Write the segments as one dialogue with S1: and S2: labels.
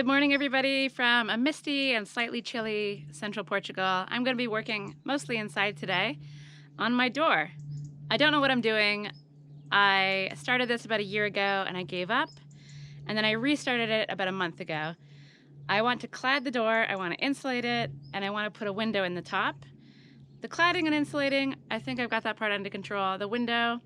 S1: Good morning, everybody, from a misty and slightly chilly Central Portugal. I'm going to be working mostly inside today on my door. I don't know what I'm doing. I started this about a year ago and I gave up, and then I restarted it about a month ago. I want to clad the door, I want to insulate it, and I want to put a window in the top. The cladding and insulating, I think I've got that part under control. The window,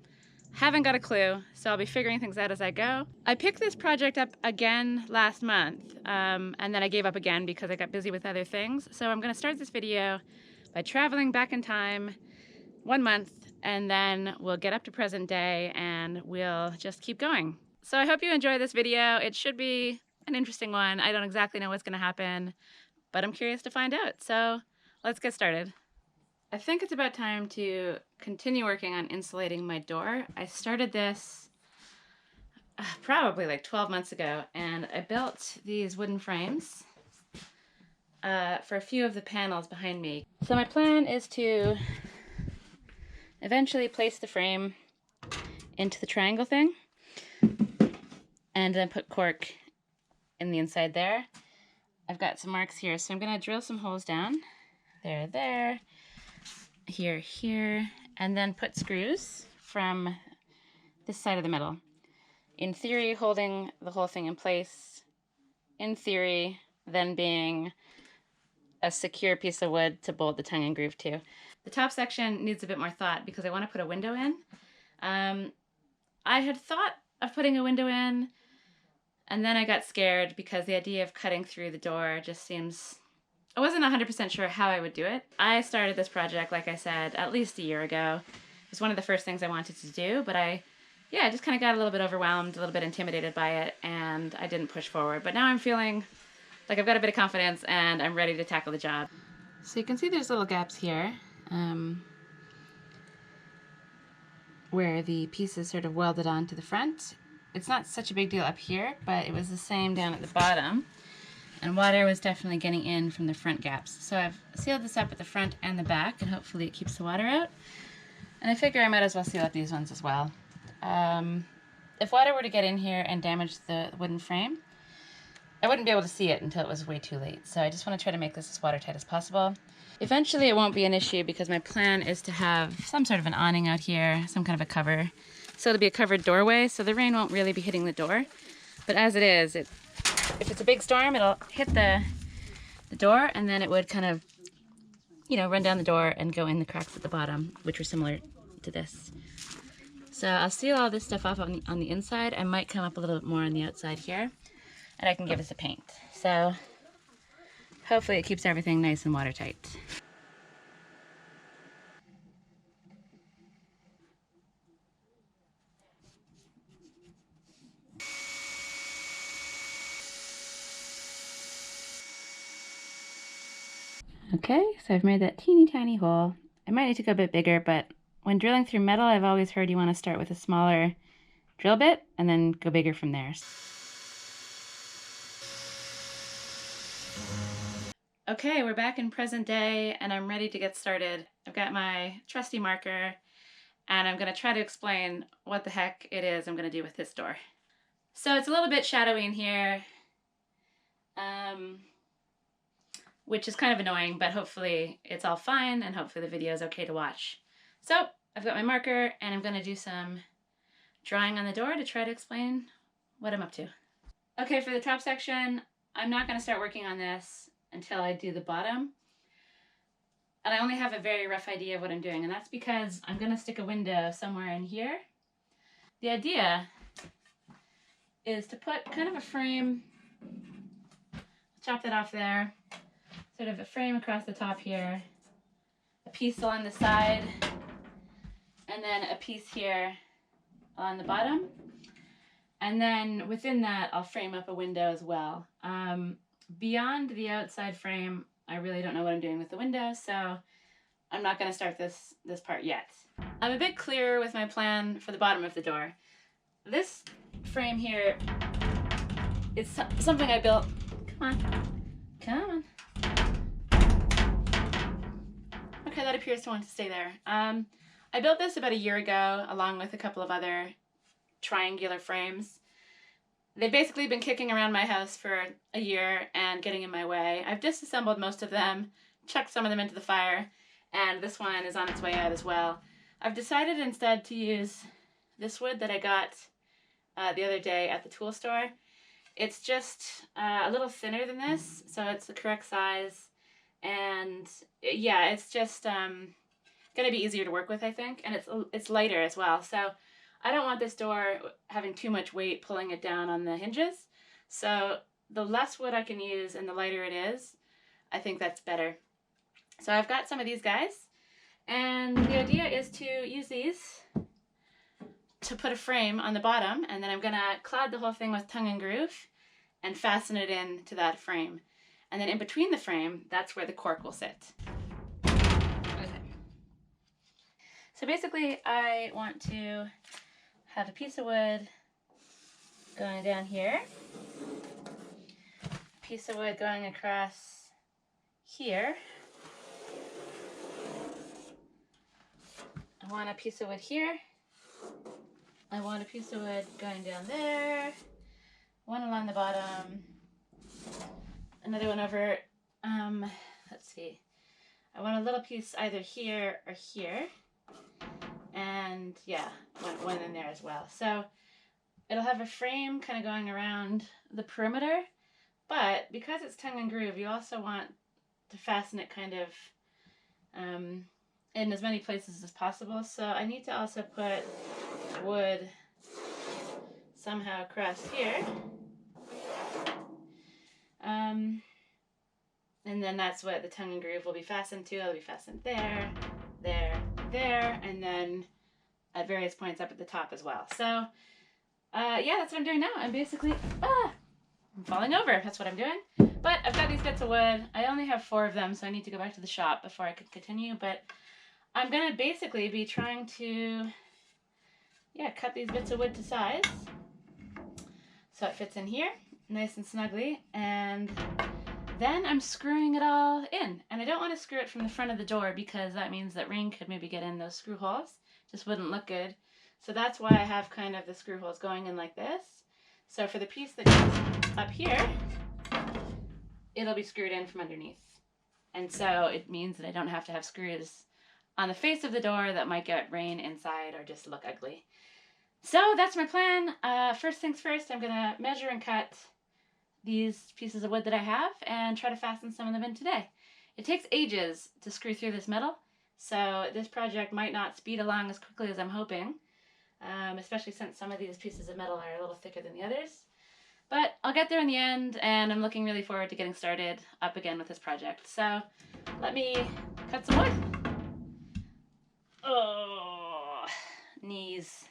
S1: haven't got a clue, so I'll be figuring things out as I go. I picked this project up again last month, and then I gave up again because I got busy with other things. So I'm going to start this video by traveling back in time 1 month, and then we'll get up to present day and we'll just keep going. So I hope you enjoy this video. It should be an interesting one. I don't exactly know what's going to happen, but I'm curious to find out. So let's get started. I think it's about time to continue working on insulating my door. I started this probably like 12 months ago, and I built these wooden frames for a few of the panels behind me. So my plan is to eventually place the frame into the triangle thing and then put cork in the inside there. I've got some marks here, so I'm going to drill some holes down. There. Here, and then put screws from this side of the middle. In theory, holding the whole thing in place. In theory, then being a secure piece of wood to bolt the tongue and groove to. The top section needs a bit more thought because I want to put a window in. I had thought of putting a window in, and then I got scared because the idea of cutting through the door just seems... I wasn't 100% sure how I would do it. I started this project, like I said, at least a year ago. It was one of the first things I wanted to do, but I just kind of got a little bit overwhelmed, a little bit intimidated by it, and I didn't push forward. But now I'm feeling like I've got a bit of confidence and I'm ready to tackle the job. So you can see there's little gaps here where the piece is sort of welded onto the front. It's not such a big deal up here, but it was the same down at the bottom. And water was definitely getting in from the front gaps. So I've sealed this up at the front and the back, and hopefully it keeps the water out. And I figure I might as well seal up these ones as well. If water were to get in here and damage the wooden frame, I wouldn't be able to see it until it was way too late. So I just want to try to make this as watertight as possible. Eventually it won't be an issue because my plan is to have some sort of an awning out here, some kind of a cover. So it'll be a covered doorway, so the rain won't really be hitting the door. But as it is, if it's a big storm, it'll hit the door, and then it would kind of, run down the door and go in the cracks at the bottom, which are similar to this. So I'll seal all this stuff off on the inside. I might come up a little bit more on the outside here, and I can give this a paint. So hopefully it keeps everything nice and watertight. Okay, so I've made that teeny tiny hole. I might need to go a bit bigger, but when drilling through metal, I've always heard you want to start with a smaller drill bit and then go bigger from there. Okay, we're back in present day and I'm ready to get started. I've got my trusty marker and I'm going to try to explain what the heck it is I'm going to do with this door. So it's a little bit shadowy in here, which is kind of annoying, but hopefully it's all fine and hopefully the video is okay to watch. So I've got my marker and I'm going to do some drawing on the door to try to explain what I'm up to. Okay, for the top section, I'm not going to start working on this until I do the bottom. And I only have a very rough idea of what I'm doing, and that's because I'm going to stick a window somewhere in here. The idea is to put kind of a frame, chop that off there, sort of a frame across the top here, a piece along the side, and then a piece here on the bottom. And then within that, I'll frame up a window as well. Beyond the outside frame, I really don't know what I'm doing with the window, so I'm not going to start this part yet. I'm a bit clearer with my plan for the bottom of the door. This frame here is something I built. Come on. Okay, that appears to want to stay there. I built this about a year ago along with a couple of other triangular frames. they've basically been kicking around my house for a year and getting in my way. I've disassembled most of them, chucked some of them into the fire, and this one is on its way out as well. I've decided instead to use this wood that I got the other day at the tool store. It's just a little thinner than this, so it's the correct size, and yeah, it's just gonna be easier to work with, I think, and it's lighter as well. So I don't want this door having too much weight pulling it down on the hinges. So the less wood I can use and the lighter it is, I think that's better. So I've got some of these guys, and the idea is to use these to put a frame on the bottom, and then I'm gonna clod the whole thing with tongue and groove and fasten it in to that frame. And then in between the frame, that's where the cork will sit. Okay. So basically I want to have a piece of wood going down here, a piece of wood going across here. I want a piece of wood here. I want a piece of wood going down there, one along the bottom, another one over, let's see, I want a little piece either here or here, and yeah, one in there as well. So it'll have a frame kind of going around the perimeter, but because it's tongue and groove, you also want to fasten it kind of in as many places as possible. So I need to also put wood somehow across here. And then that's what the tongue and groove will be fastened to. It'll be fastened there, there, there, and then at various points up at the top as well. So yeah, that's what I'm doing now. I'm basically, I'm falling over. That's what I'm doing. But I've got these bits of wood. I only have 4 of them, so I need to go back to the shop before I can continue. But I'm going to basically be trying to, yeah, cut these bits of wood to size so it fits in here nice and snugly, and then I'm screwing it all in. And I don't want to screw it from the front of the door because that means that rain could maybe get in those screw holes. Just wouldn't look good. So that's why I have kind of the screw holes going in like this. So for the piece that goes up here, it'll be screwed in from underneath. And so it means that I don't have to have screws on the face of the door that might get rain inside or just look ugly. So that's my plan. First things first, I'm gonna measure and cut these pieces of wood that I have and try to fasten some of them in today. It takes ages to screw through this metal, so this project might not speed along as quickly as I'm hoping, especially since some of these pieces of metal are a little thicker than the others. But I'll get there in the end, and I'm looking really forward to getting started up again with this project. So let me cut some wood. Oh, knees.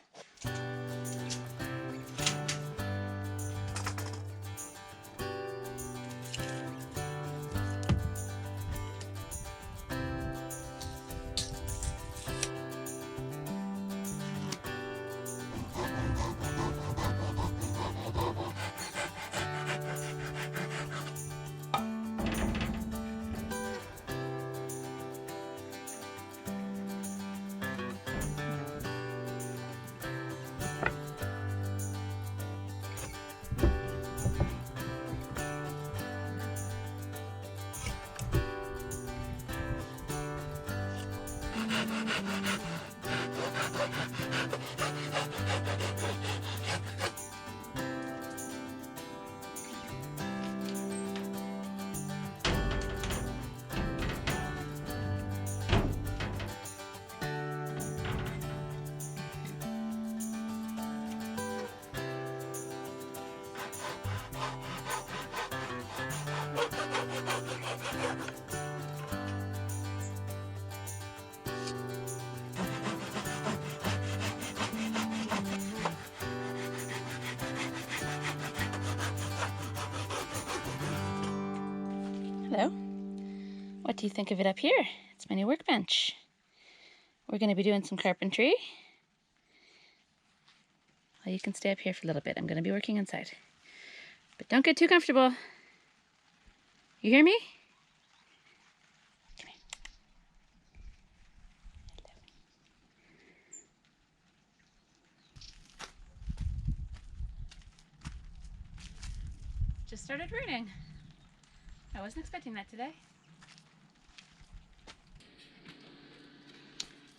S1: Hello. What do you think of it up here? It's my new workbench. We're going to be doing some carpentry. Well, you can stay up here for a little bit. I'm going to be working inside. But don't get too comfortable. You hear me? Come here. started raining. I wasn't expecting that today.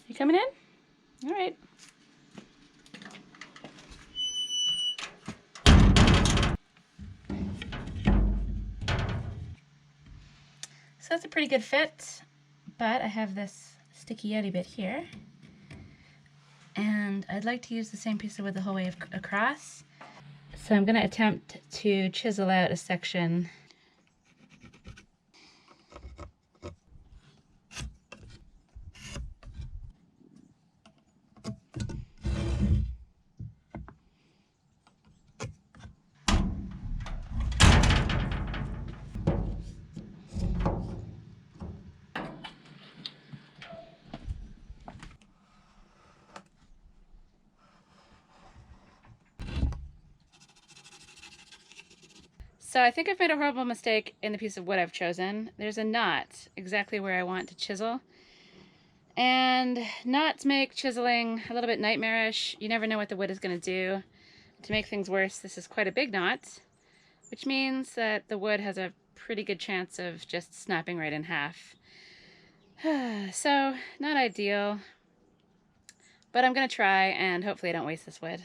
S1: You coming in? All right. So that's a pretty good fit, but I have this sticky yeti bit here, and I'd like to use the same piece of wood the whole way across. So I'm going to attempt to chisel out a section. So I think I've made a horrible mistake in the piece of wood I've chosen. There's a knot exactly where I want to chisel. And knots make chiseling a little bit nightmarish. You never know what the wood is going to do. To make things worse, this is quite a big knot, which means that the wood has a pretty good chance of just snapping right in half. So, not ideal, but I'm going to try, and hopefully I don't waste this wood.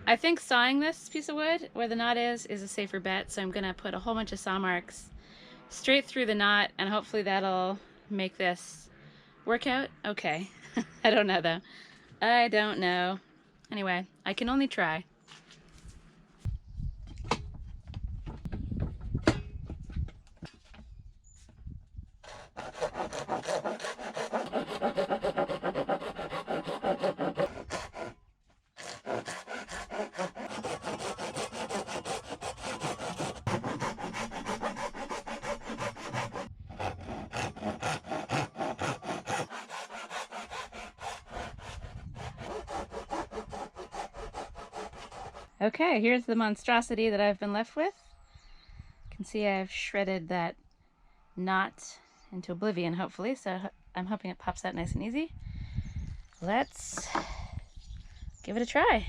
S1: I think sawing this piece of wood where the knot is a safer bet, so I'm going to put a whole bunch of saw marks straight through the knot, and hopefully that'll make this work out okay. I don't know though. I don't know. Anyway, I can only try. Okay, here's the monstrosity that I've been left with. You can see I've shredded that knot into oblivion, hopefully, so I'm hoping it pops out nice and easy. Let's give it a try.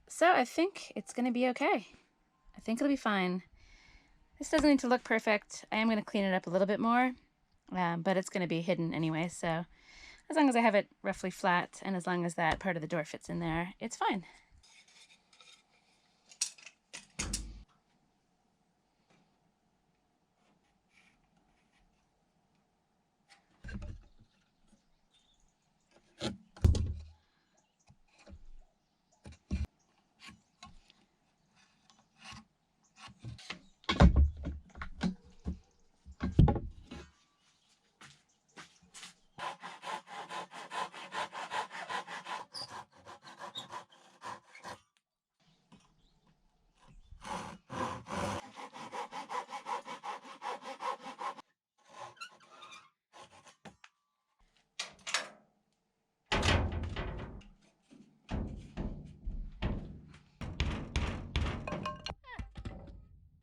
S1: So I think it's going to be okay. I think it'll be fine. This doesn't need to look perfect. I am going to clean it up a little bit more, but it's going to be hidden anyway, so as long as I have it roughly flat and as long as that part of the door fits in there, it's fine.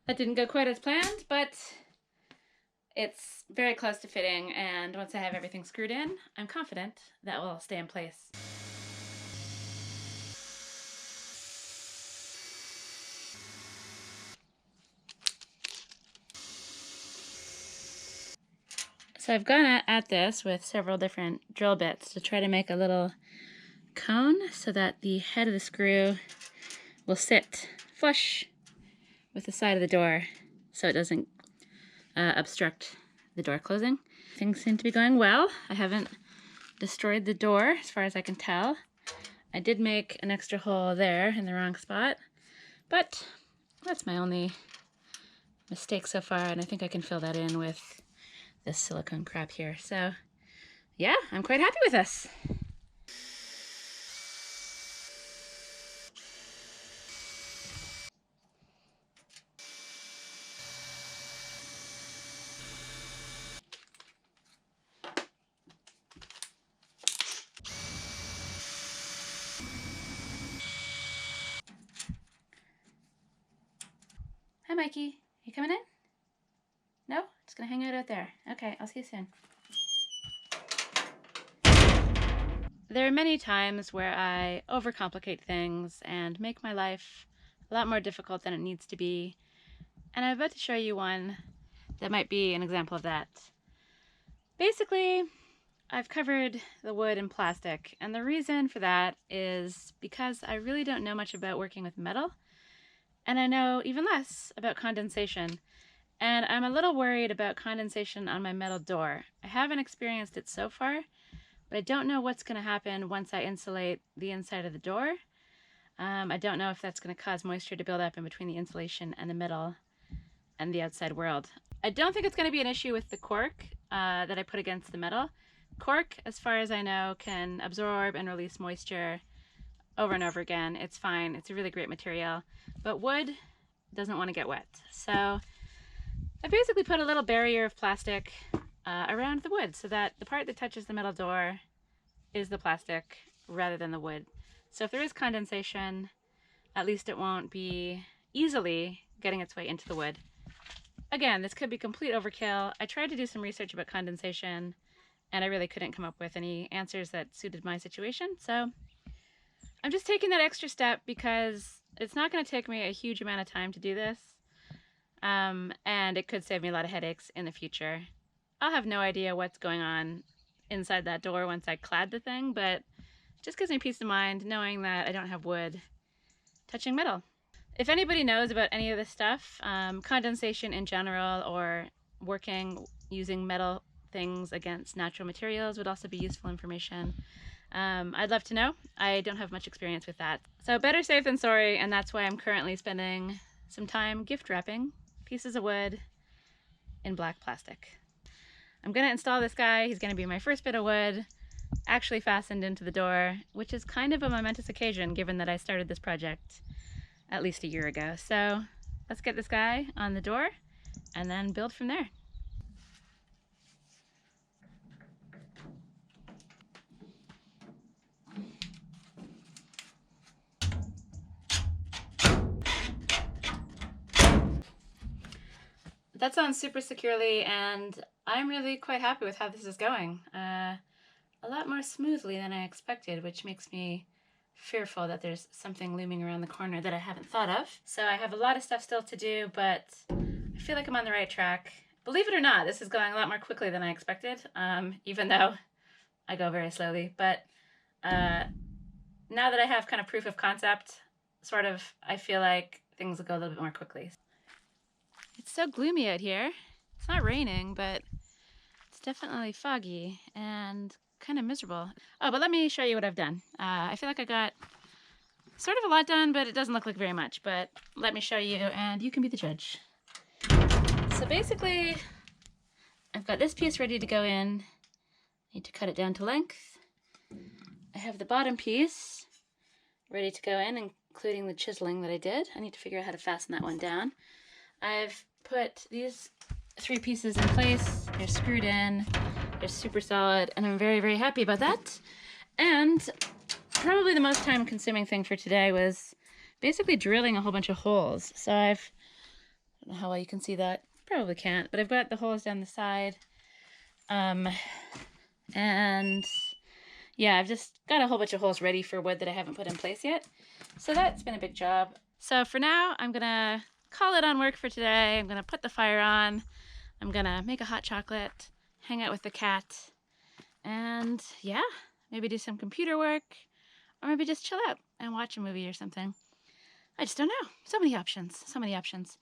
S1: That didn't go quite as planned, but it's very close to fitting, and once I have everything screwed in, I'm confident that will stay in place. So I've gone at this with several different drill bits to try to make a little cone so that the head of the screw will sit flush with the side of the door so it doesn't obstruct the door closing. Things seem to be going well. I haven't destroyed the door as far as I can tell. I did make an extra hole there in the wrong spot, but that's my only mistake so far, and I think I can fill that in with this silicone crap here. So yeah, I'm quite happy with this. Mikey. You coming in? No? Just gonna hang out there. Okay, I'll see you soon. There are many times where I overcomplicate things and make my life a lot more difficult than it needs to be. And I'm about to show you one that might be an example of that. Basically, I've covered the wood in plastic, and the reason for that is because I really don't know much about working with metal, and I know even less about condensation. And I'm a little worried about condensation on my metal door. I haven't experienced it so far, but I don't know what's going to happen once I insulate the inside of the door. I don't know if that's going to cause moisture to build up in between the insulation and the metal and the outside world. I don't think it's going to be an issue with the cork that I put against the metal. Cork, as far as I know, can absorb and release moisture over and over again. It's fine. It's a really great material. But wood doesn't want to get wet. So I basically put a little barrier of plastic around the wood so that the part that touches the metal door is the plastic rather than the wood. So if there is condensation, at least it won't be easily getting its way into the wood. Again, this could be complete overkill. I tried to do some research about condensation and I really couldn't come up with any answers that suited my situation. So I'm just taking that extra step because it's not going to take me a huge amount of time to do this. And it could save me a lot of headaches in the future. I'll have no idea what's going on inside that door once I clad the thing, but it just gives me peace of mind knowing that I don't have wood touching metal. If anybody knows about any of this stuff, condensation in general or working using metal things against natural materials would also be useful information. I'd love to know. I don't have much experience with that. So better safe than sorry, and that's why I'm currently spending some time gift wrapping pieces of wood in black plastic. I'm going to install this guy. He's going to be my first bit of wood actually fastened into the door, which is kind of a momentous occasion given that I started this project at least a year ago. So let's get this guy on the door and then build from there. That's on super securely, and I'm really quite happy with how this is going. A lot more smoothly than I expected, which makes me fearful that there's something looming around the corner that I haven't thought of. So I have a lot of stuff still to do, but I feel like I'm on the right track. Believe it or not, this is going a lot more quickly than I expected, even though I go very slowly. But now that I have kind of proof of concept, sort of, I feel like things will go a little bit more quickly. It's so gloomy out here. It's not raining, but it's definitely foggy and kind of miserable. Oh, but let me show you what I've done. I feel like I got sort of a lot done, but it doesn't look like very much. But let me show you, and you can be the judge. So basically, I've got this piece ready to go in. I need to cut it down to length. I have the bottom piece ready to go in, including the chiseling that I did. I need to figure out how to fasten that one down. I've put these 3 pieces in place. They're screwed in. They're super solid, and I'm very, very happy about that. And probably the most time-consuming thing for today was basically drilling a whole bunch of holes. So I don't know how well you can see that. Probably can't, but I've got the holes down the side. And yeah, I've just got a whole bunch of holes ready for wood that I haven't put in place yet. So that's been a big job. So for now, I'm gonna call it on work for today. I'm gonna put the fire on. I'm gonna make a hot chocolate, hang out with the cat, and yeah, maybe do some computer work, or maybe just chill out and watch a movie or something. I just don't know. So many options. So many options.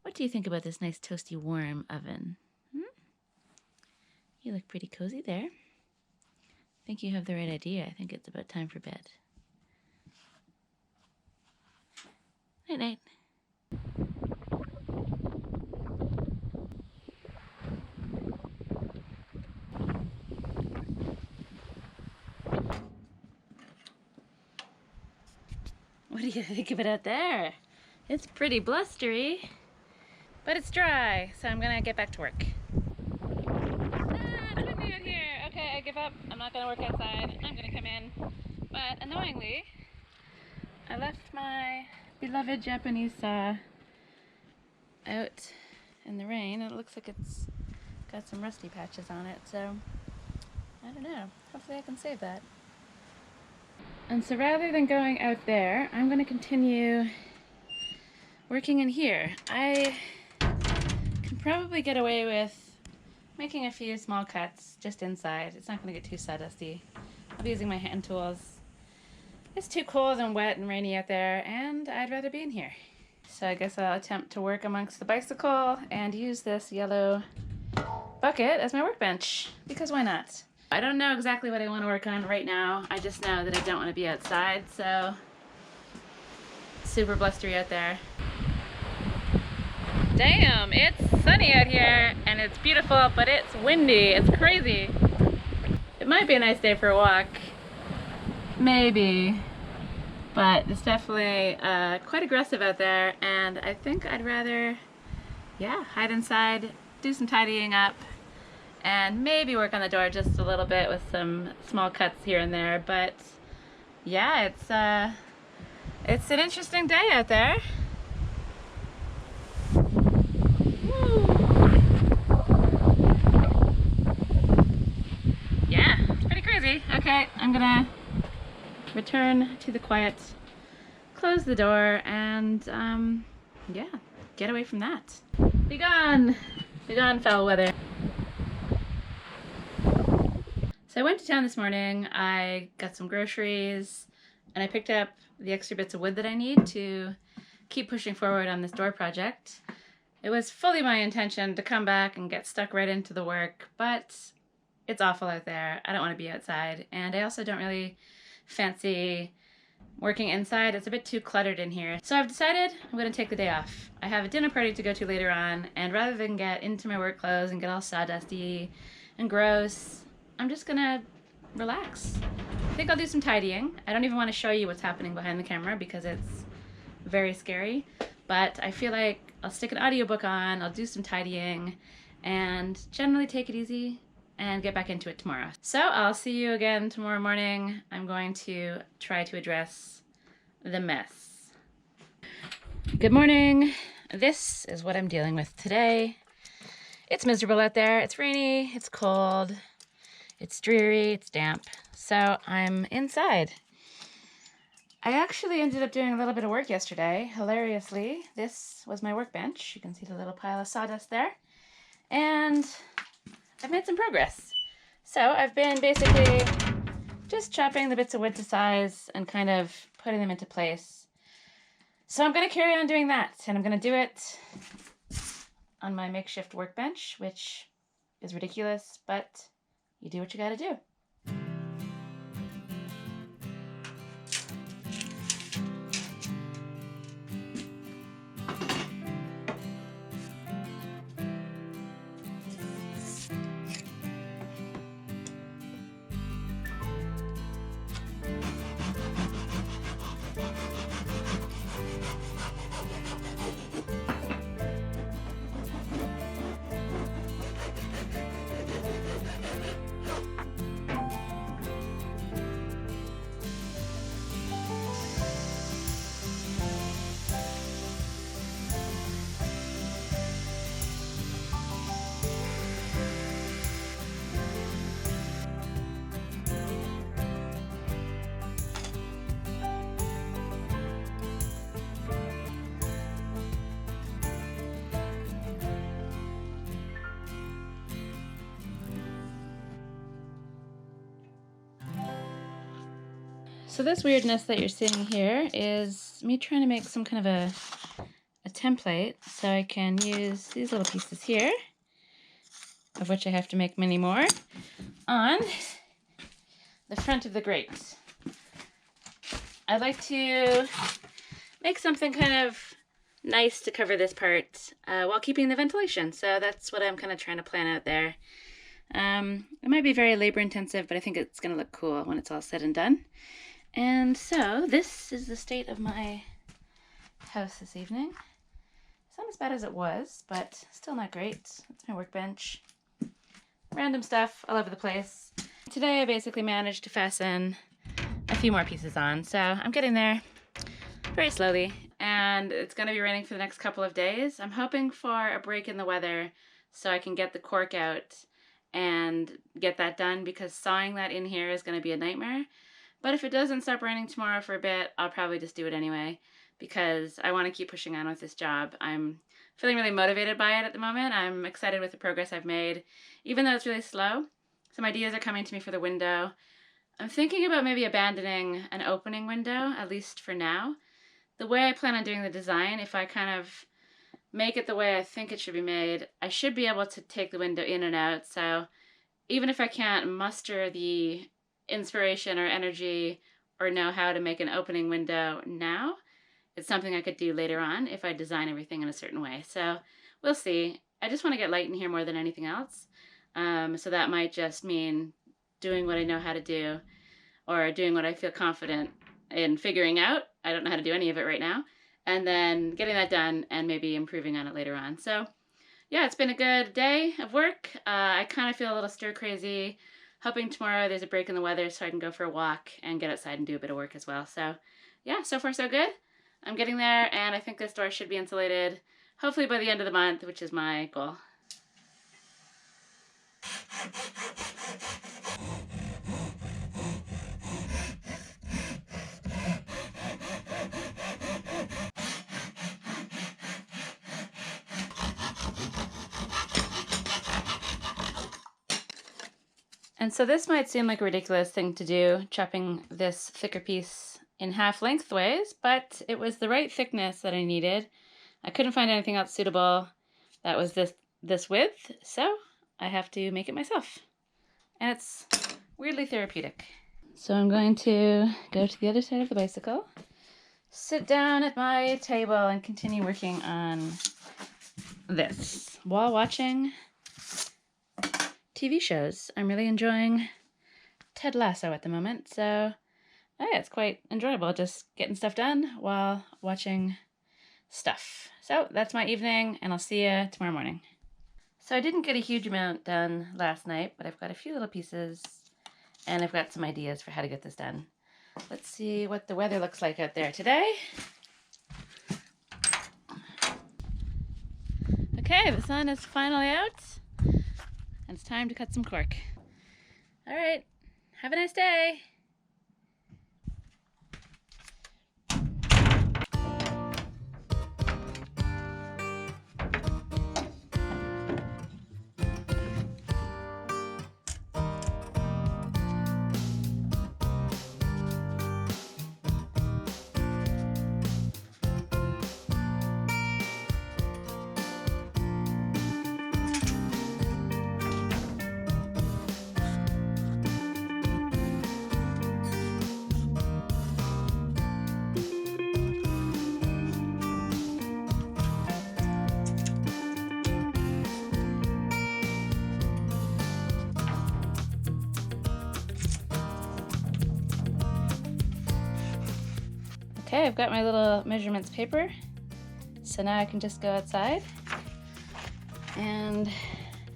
S1: What do you think about this nice toasty warm oven? You look pretty cozy there. I think you have the right idea. I think it's about time for bed. Night night. What do you think of it out there? It's pretty blustery, but it's dry, so I'm gonna get back to work. not going to work outside. I'm going to come in. But annoyingly, I left my beloved Japanese saw out in the rain. It looks like it's got some rusty patches on it, so I don't know. Hopefully I can save that. And so rather than going out there, I'm going to continue working in here. I can probably get away with making a few small cuts just inside. It's not going to get too sawdusty. I'll be using my hand tools. It's too cold and wet and rainy out there, and I'd rather be in here. So I guess I'll attempt to work amongst the bicycle and use this yellow bucket as my workbench, because why not? I don't know exactly what I want to work on right now. I just know that I don't want to be outside, so super blustery out there. Damn, it's sunny out here and it's beautiful, but it's windy. It's crazy. It might be a nice day for a walk. Maybe. But it's definitely quite aggressive out there, and I think I'd rather, hide inside, do some tidying up, and maybe work on the door just a little bit with some small cuts here and there. But yeah, it's an interesting day out there. Yeah, it's pretty crazy. Okay, I'm gonna return to the quiet, close the door, and get away from that. Be gone! Be gone, foul weather. So I went to town this morning, I got some groceries, and I picked up the extra bits of wood that I need to keep pushing forward on this door project. It was fully my intention to come back and get stuck right into the work, but it's awful out there. I don't want to be outside, and I also don't really fancy working inside. It's a bit too cluttered in here. So I've decided I'm going to take the day off. I have a dinner party to go to later on, and rather than get into my work clothes and get all sawdusty and gross, I'm just gonna relax. I think I'll do some tidying. I don't even want to show you what's happening behind the camera because it's very scary, but I feel like I'll stick an audiobook on, I'll do some tidying, and generally take it easy and get back into it tomorrow. So I'll see you again tomorrow morning. I'm going to try to address the mess. Good morning. This is what I'm dealing with today. It's miserable out there. It's rainy, it's cold, it's dreary, it's damp. So I'm inside. I actually ended up doing a little bit of work yesterday. Hilariously, this was my workbench. You can see the little pile of sawdust there. And I've made some progress. So I've been basically just chopping the bits of wood to size and kind of putting them into place. So I'm going to carry on doing that, and I'm going to do it on my makeshift workbench, which is ridiculous, but you do what you gotta do. So this weirdness that you're seeing here is me trying to make some kind of a template so I can use these little pieces here, of which I have to make many more, on the front of the grate. I'd like to make something kind of nice to cover this part while keeping the ventilation. So that's what I'm kind of trying to plan out there. It might be very labor intensive, but I think it's going to look cool when it's all said and done. And so this is the state of my house this evening. It's not as bad as it was, but still not great. That's my workbench. Random stuff all over the place. Today I basically managed to fasten a few more pieces on, so I'm getting there very slowly, and it's going to be raining for the next couple of days. I'm hoping for a break in the weather so I can get the cork out and get that done, because sawing that in here is going to be a nightmare. But if it doesn't stop raining tomorrow for a bit, I'll probably just do it anyway, because I want to keep pushing on with this job. I'm feeling really motivated by it at the moment. I'm excited with the progress I've made, even though it's really slow. Some ideas are coming to me for the window. I'm thinking about maybe abandoning an opening window, at least for now. The way I plan on doing the design, if I kind of make it the way I think it should be made, I should be able to take the window in and out. So even if I can't muster the inspiration or energy or know how to make an opening window now, it's something I could do later on if I design everything in a certain way. So we'll see. I just want to get light in here more than anything else. So that might just mean doing what I know how to do, or doing what I feel confident in figuring out. I don't know how to do any of it right now. And then getting that done and maybe improving on it later on. So yeah, it's been a good day of work. I kind of feel a little stir crazy, hoping tomorrow there's a break in the weather so I can go for a walk and get outside and do a bit of work as well. So yeah, so far so good. I'm getting there, and I think this door should be insulated, hopefully by the end of the month, which is my goal. And so this might seem like a ridiculous thing to do, chopping this thicker piece in half lengthways, but it was the right thickness that I needed. I couldn't find anything else suitable that was this width, so I have to make it myself. And it's weirdly therapeutic. So I'm going to go to the other side of the bicycle, sit down at my table, and continue working on this while watching TV shows. I'm really enjoying Ted Lasso at the moment, so yeah, it's quite enjoyable just getting stuff done while watching stuff. So that's my evening, and I'll see you tomorrow morning. So I didn't get a huge amount done last night, but I've got a few little pieces, and I've got some ideas for how to get this done. Let's see what the weather looks like out there today. Okay, the sun is finally out, and it's time to cut some cork. All right, have a nice day. Okay, I've got my little measurements paper, so now I can just go outside and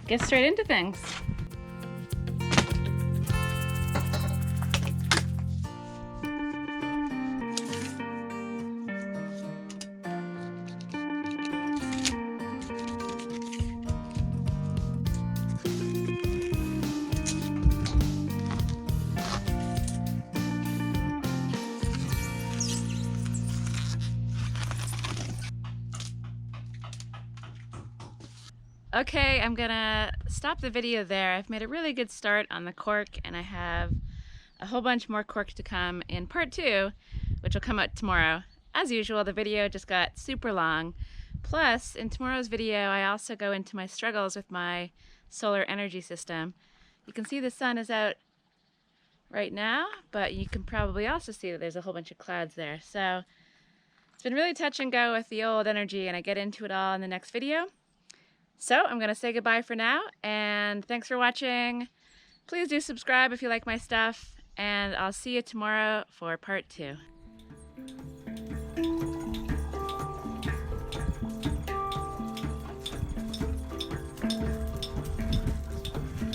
S1: get straight into things. Okay, I'm gonna stop the video there. I've made a really good start on the cork, and I have a whole bunch more cork to come in part 2, which will come out tomorrow. As usual, the video just got super long. Plus, in tomorrow's video, I also go into my struggles with my solar energy system. You can see the sun is out right now, but you can probably also see that there's a whole bunch of clouds there. So it's been really touch and go with the old energy, and I get into it all in the next video. So I'm going to say goodbye for now, and thanks for watching. Please do subscribe if you like my stuff, and I'll see you tomorrow for part 2.